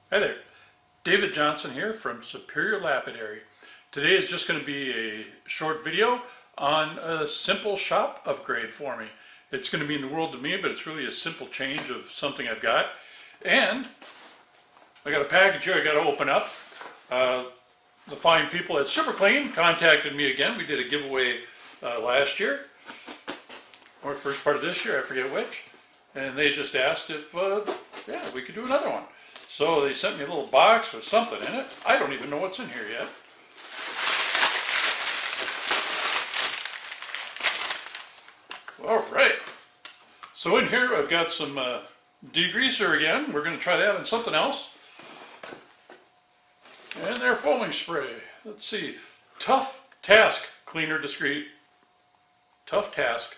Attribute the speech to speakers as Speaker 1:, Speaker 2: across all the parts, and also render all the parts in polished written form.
Speaker 1: Hi there, David Johnson here from Superior Lapidary. Today is just going to be a short video on a simple shop upgrade for me. It's going to mean the world to me, but it's really a simple change of something I've got. And I got a package here I got to open up. The fine people at Super Clean contacted me again. We did a giveaway last year, or first part of this year, I forget which. And they just asked if we could do another one. So they sent me a little box with something in it. I don't even know what's in here yet. All right. So in here I've got some degreaser again. We're going to try that on something else. And their foaming spray. Let's see. Tough Task Cleaner Discreet. Tough Task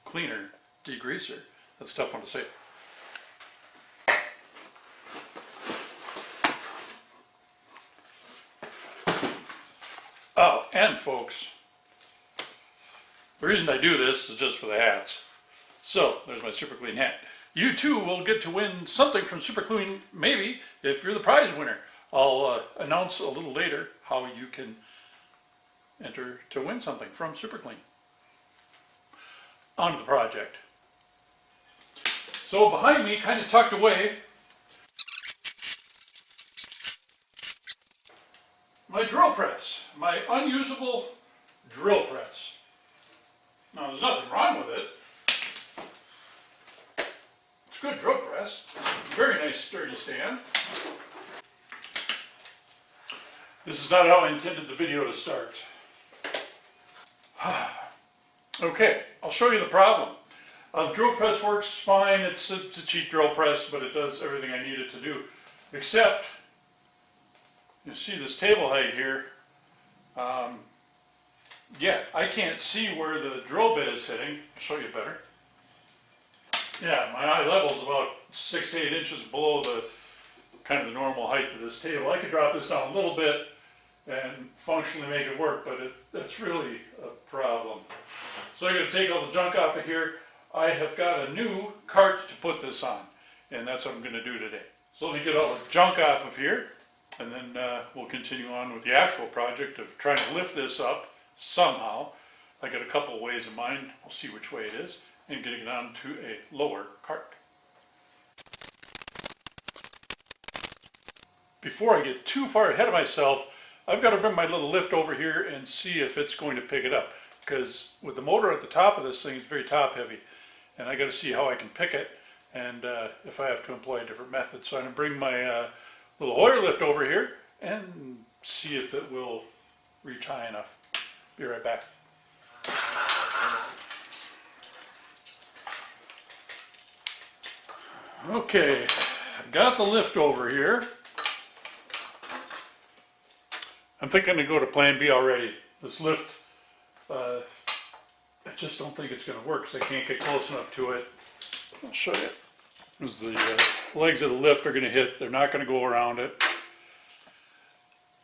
Speaker 1: Cleaner Degreaser. That's a tough one to say. Oh, and folks, the reason I do this is just for the hats. So, there's my Super Clean hat. You too will get to win something from Super Clean, maybe, if you're the prize winner. I'll announce a little later how you can enter to win something from Super Clean. On to the project. So behind me, kind of tucked away, my drill press, my unusable drill press. Now there's nothing wrong with it. It's a good drill press. Very nice sturdy stand. This is not how I intended the video to start. Okay, I'll show you the problem. The drill press works fine. It's a cheap drill press, but it does everything I need it to do. Except, you see this table height here. I can't see where the drill bit is hitting. I'll show you better. Yeah, my eye level is about 6 to 8 inches below the kind of the normal height of this table. I could drop this down a little bit and functionally make it work, but that's really a problem. So I'm going to take all the junk off of here. I have got a new cart to put this on, and that's what I'm going to do today. So let me get all the junk off of here, and then we'll continue on with the actual project of trying to lift this up somehow. I got a couple of ways in mind. We'll see which way it is, and getting it onto a lower cart. Before I get too far ahead of myself, I've got to bring my little lift over here and see if it's going to pick it up. Because with the motor at the top of this thing, it's very top heavy. And I got to see how I can pick it and if I have to employ a different method. So I'm going to bring my little Hoyer lift over here and see if it will reach high enough. Be right back. Okay, I've got the lift over here. I'm thinking to go to plan B already. This lift, I just don't think it's going to work because I can't get close enough to it. I'll show you. As the legs of the lift are going to hit, they're not going to go around it.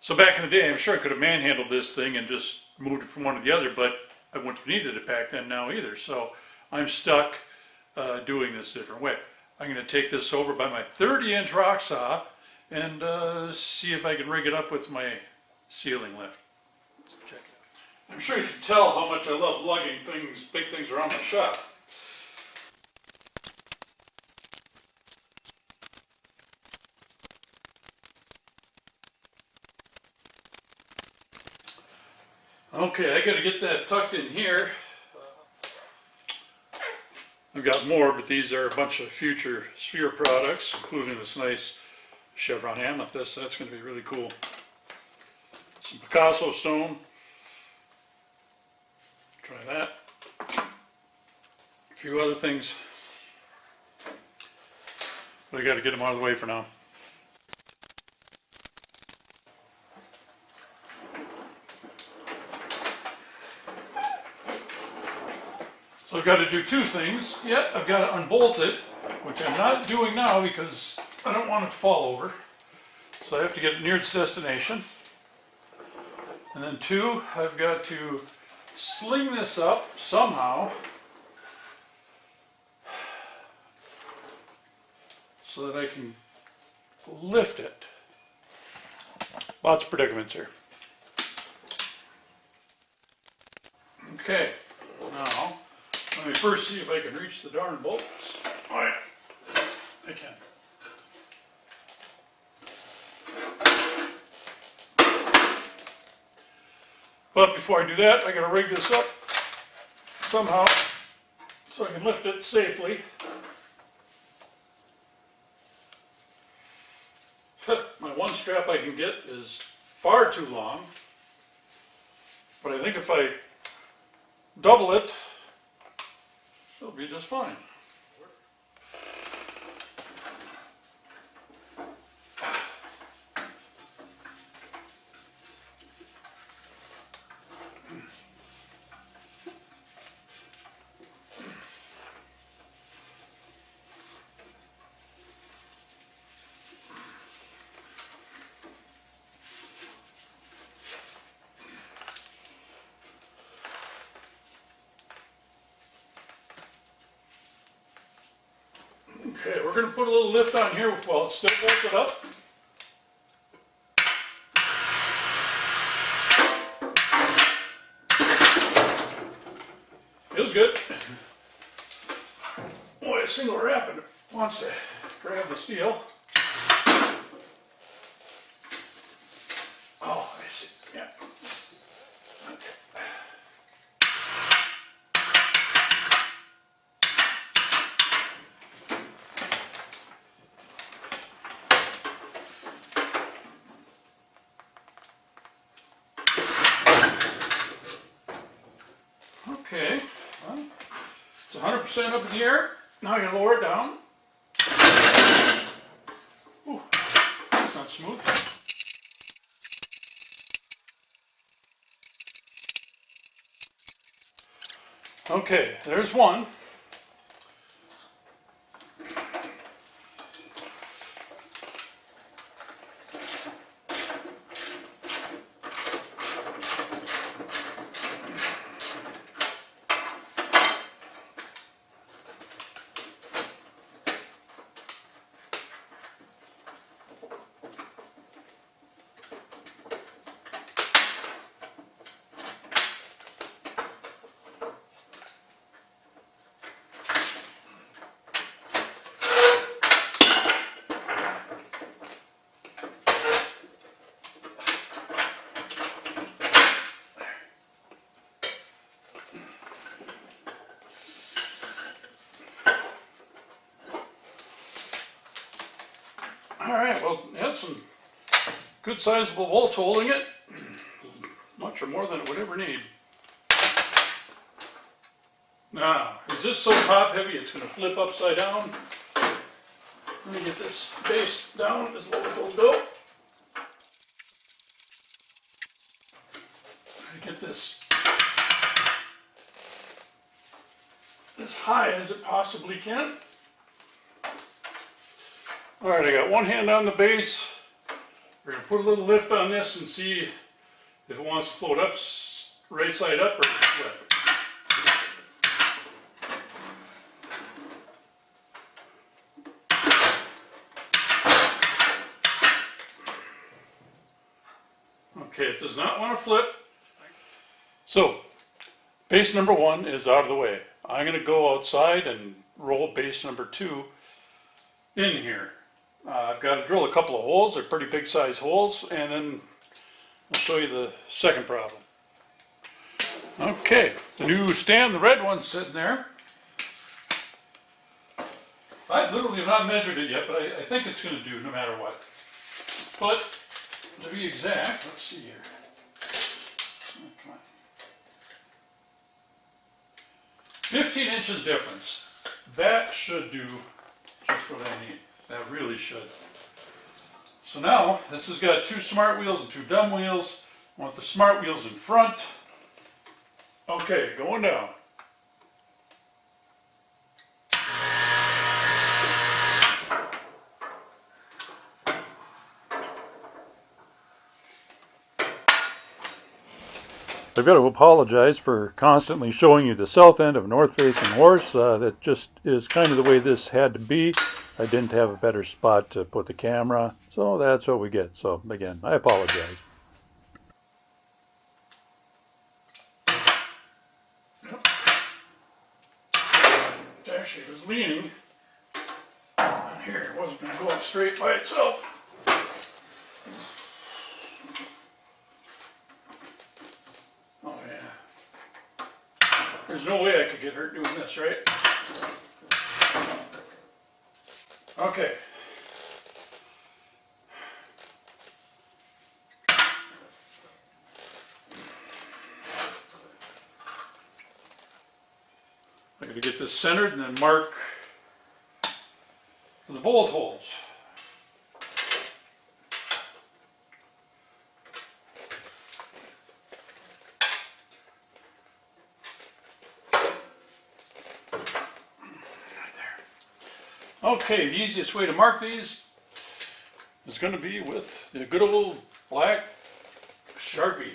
Speaker 1: So back in the day, I'm sure I could have manhandled this thing and just moved it from one to the other, but I wouldn't have needed it back then now either. So I'm stuck doing this a different way. I'm going to take this over by my 30-inch rock saw and see if I can rig it up with my ceiling lift. Let's check it out. I'm sure you can tell how much I love lugging things, big things around my shop. Okay, I got to get that tucked in here. I've got more, but these are a bunch of future Sphere products, including this nice chevron handle. That's going to be really cool. Some Picasso stone. Try that. A few other things. But I got to get them out of the way for now. So I've got to do two things. I've got to unbolt it, which I'm not doing now because I don't want it to fall over. So I have to get it near its destination. And then two, I've got to sling this up somehow so that I can lift it. Lots of predicaments here. Okay, now let me first see if I can reach the darn bolts. Oh yeah, I can. But before I do that, I gotta rig this up somehow so I can lift it safely. My one strap I can get is far too long, but I think if I double it, it'll be just fine. Okay, we're going to put a little lift on here while it's still bolted up. Feels good. Boy, a single rapid wants to grab the steel. Oh, I see. Yeah. Okay. Okay, well, it's 100% up in the air. Now I gotta lower it down. Ooh, that's not smooth. Okay, there's one. Alright, well, it had some good sizable bolts holding it. Much or more than it would ever need. Now, is this so top heavy it's going to flip upside down? Let me get this base down as low as it'll go. Get this as high as it possibly can. Alright, I got one hand on the base. We're going to put a little lift on this and see if it wants to float up right side up or flip. Okay, it does not want to flip. So, base number 1 is out of the way. I'm going to go outside and roll base number 2 in here. I've got to drill a couple of holes. They're pretty big size holes, and then I'll show you the second problem. Okay, the new stand, the red one's sitting there. I've literally not measured it yet, but I think it's going to do no matter what. But to be exact, let's see here. Oh, come on. 15 inches difference. That should do just what I need. That really should. So now, this has got 2 smart wheels and 2 dumb wheels. I want the smart wheels in front. Okay, going down. I've got to apologize for constantly showing you the south end of north facing horse. That just is kind of the way this had to be. I didn't have a better spot to put the camera, so that's what we get. So again, I apologize. Actually, it was leaning on here. It wasn't going to go up straight by itself. Oh yeah. There's no way I could get hurt doing this, right? Okay. I'm going to get this centered and then mark the bolt holes. Okay, the easiest way to mark these is going to be with the good old black Sharpie.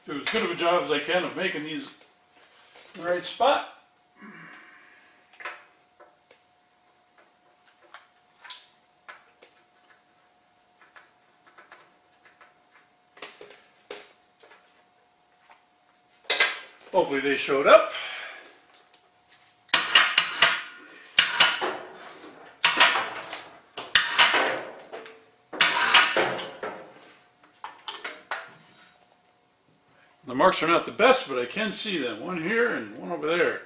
Speaker 1: Do as good of a job as I can of making these in the right spot. Hopefully they showed up. The marks are not the best, but I can see them. One here and one over there.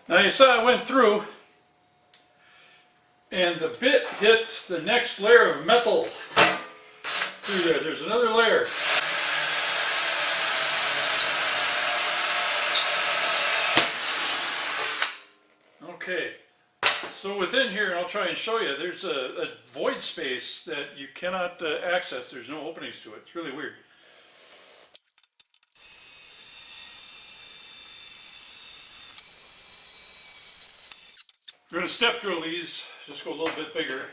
Speaker 1: Now you saw I went through and the bit hit the next layer of metal through there. There's another layer. Okay, so within here, I'll try and show you, there's a void space that you cannot access. There's no openings to it. It's really weird. We're going to step drill these, just go a little bit bigger.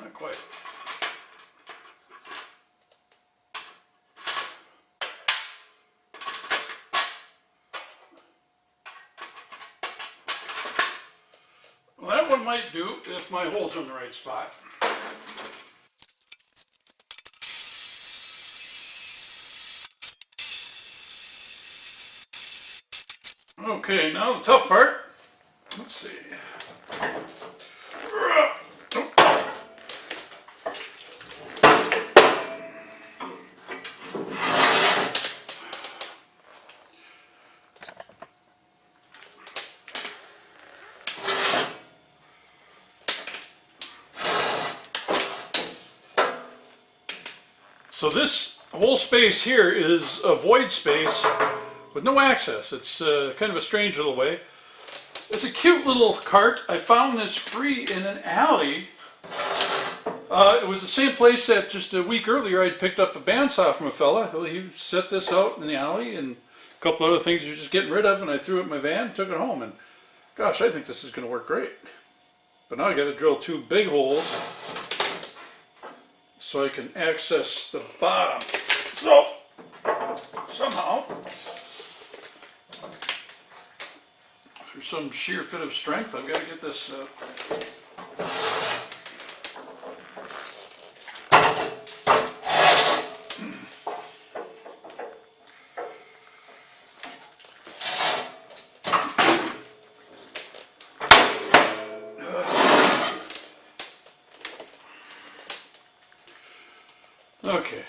Speaker 1: Not quite. Well, that one might do if my holes are in the right spot. Okay, now the tough part. Let's see. So this whole space here is a void space with no access. It's kind of a strange little way. It's a cute little cart. I found this free in an alley. It was the same place that just a week earlier I'd picked up a bandsaw from a fella. He set this out in the alley and a couple other things he was just getting rid of, and I threw it in my van and took it home. And gosh, I think this is going to work great. But now I got to drill two big holes so I can access the bottom. So somehow, through some sheer fit of strength, I've got to get this okay.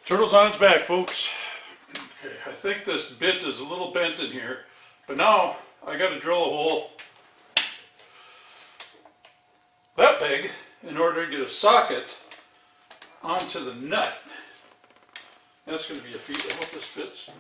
Speaker 1: Turtle's on its back, folks. Okay, I think this bit is a little bent in here, But now I got to drill a hole that big in order to get a socket onto the nut. That's going to be a feat. I hope this fits.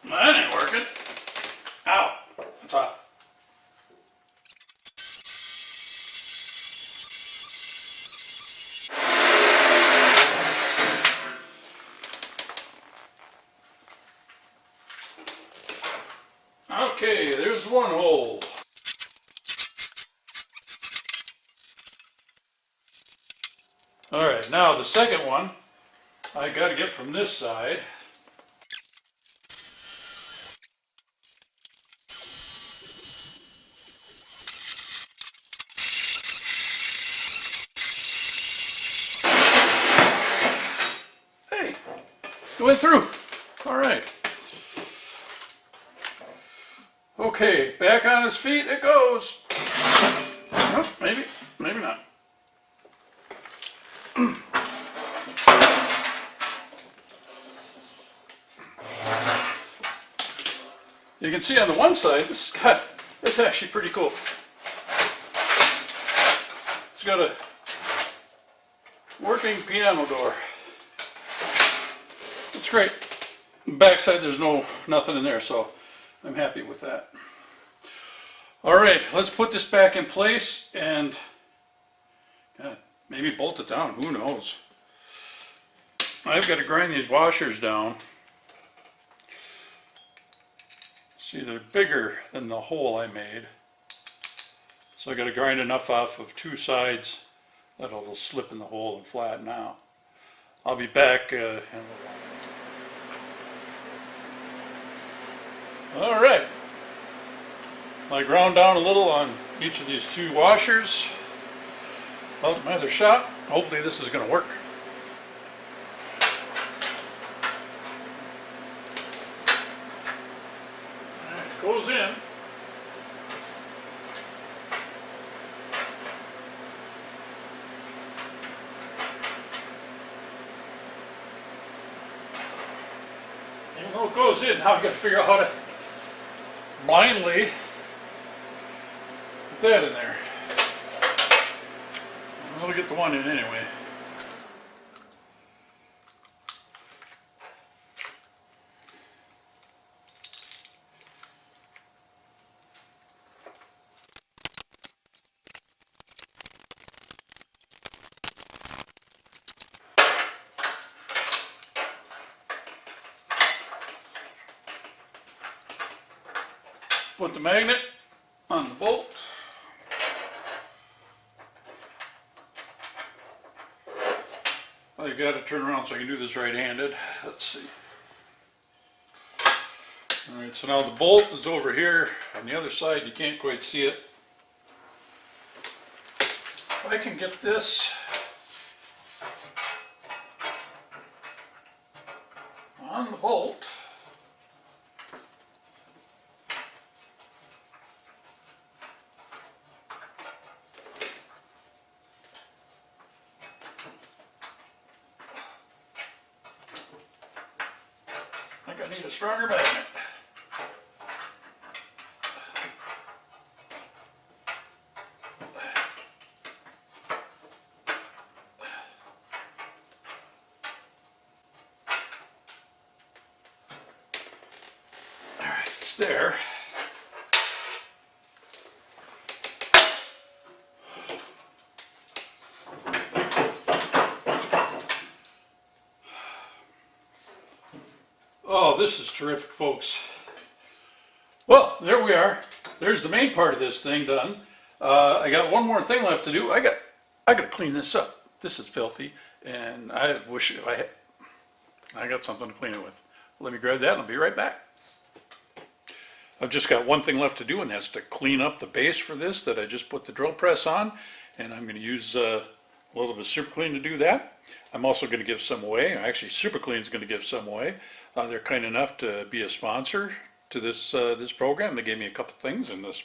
Speaker 1: That ain't working. Ow, that's hot. Okay, there's one hole. Alright, now the second one I got to get from this side. Hey, it went through. Alright. Okay, back on his feet it goes. Oh, maybe not. You can see on the one side, it's actually pretty cool. It's got a working piano door. It's great. Backside, there's nothing in there, so I'm happy with that. All right, let's put this back in place and maybe bolt it down. Who knows? I've got to grind these washers down. See, they're bigger than the hole I made. So I got to grind enough off of two sides that it'll slip in the hole and flatten out. I'll be back in a little while. All right. I ground down a little on each of these two washers. Out my other shop. Hopefully this is going to work. Goes in. Even though it goes in, now I've got to figure out how to blindly put that in there. I'll get the one in anyway. Put the magnet on the bolt. I've got to turn around so I can do this right-handed. Let's see. Alright, so now the bolt is over here on the other side. You can't quite see it. If I can get this on the bolt, I think I need a stronger magnet. Alright, it's there. Oh, this is terrific, folks. Well, there we are. There's the main part of this thing done. I got one more thing left to do. I got to clean this up. This is filthy, and I wish I got something to clean it with. Let me grab that, and I'll be right back. I've just got one thing left to do, and that's to clean up the base for this that I just put the drill press on, and I'm going to use a little bit of Super Clean to do that. I'm also going to give some away. Actually, Super Clean is going to give some away. They're kind enough to be a sponsor to this program. They gave me a couple things in this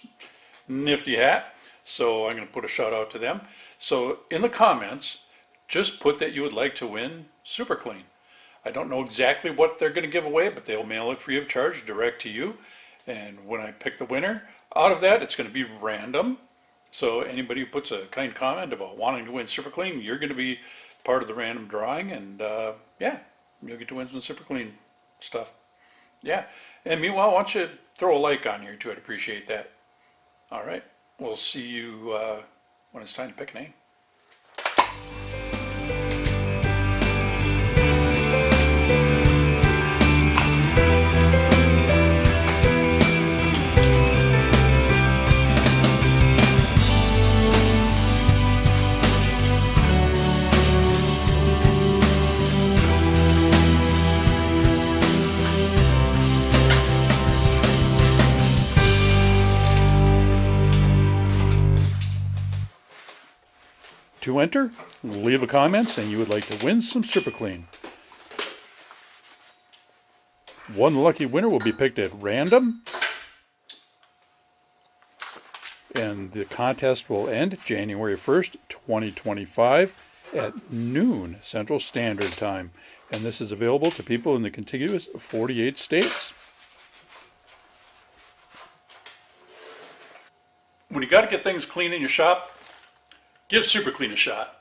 Speaker 1: nifty hat. So I'm going to put a shout out to them. So in the comments, just put that you would like to win Super Clean. I don't know exactly what they're going to give away, but they'll mail it free of charge direct to you. And when I pick the winner out of that, it's going to be random. So anybody who puts a kind comment about wanting to win Super Clean, you're going to be part of the random drawing, and yeah, you'll get to win some Super Clean stuff. Yeah, and meanwhile, why don't you throw a like on here too? I'd appreciate that. All right, we'll see you when it's time to pick a name. To enter, leave a comment saying you would like to win some Super Clean. One lucky winner will be picked at random, and the contest will end January 1st, 2025 at noon Central Standard Time. And this is available to people in the contiguous 48 states. When you got to get things clean in your shop, give Super Clean a shot.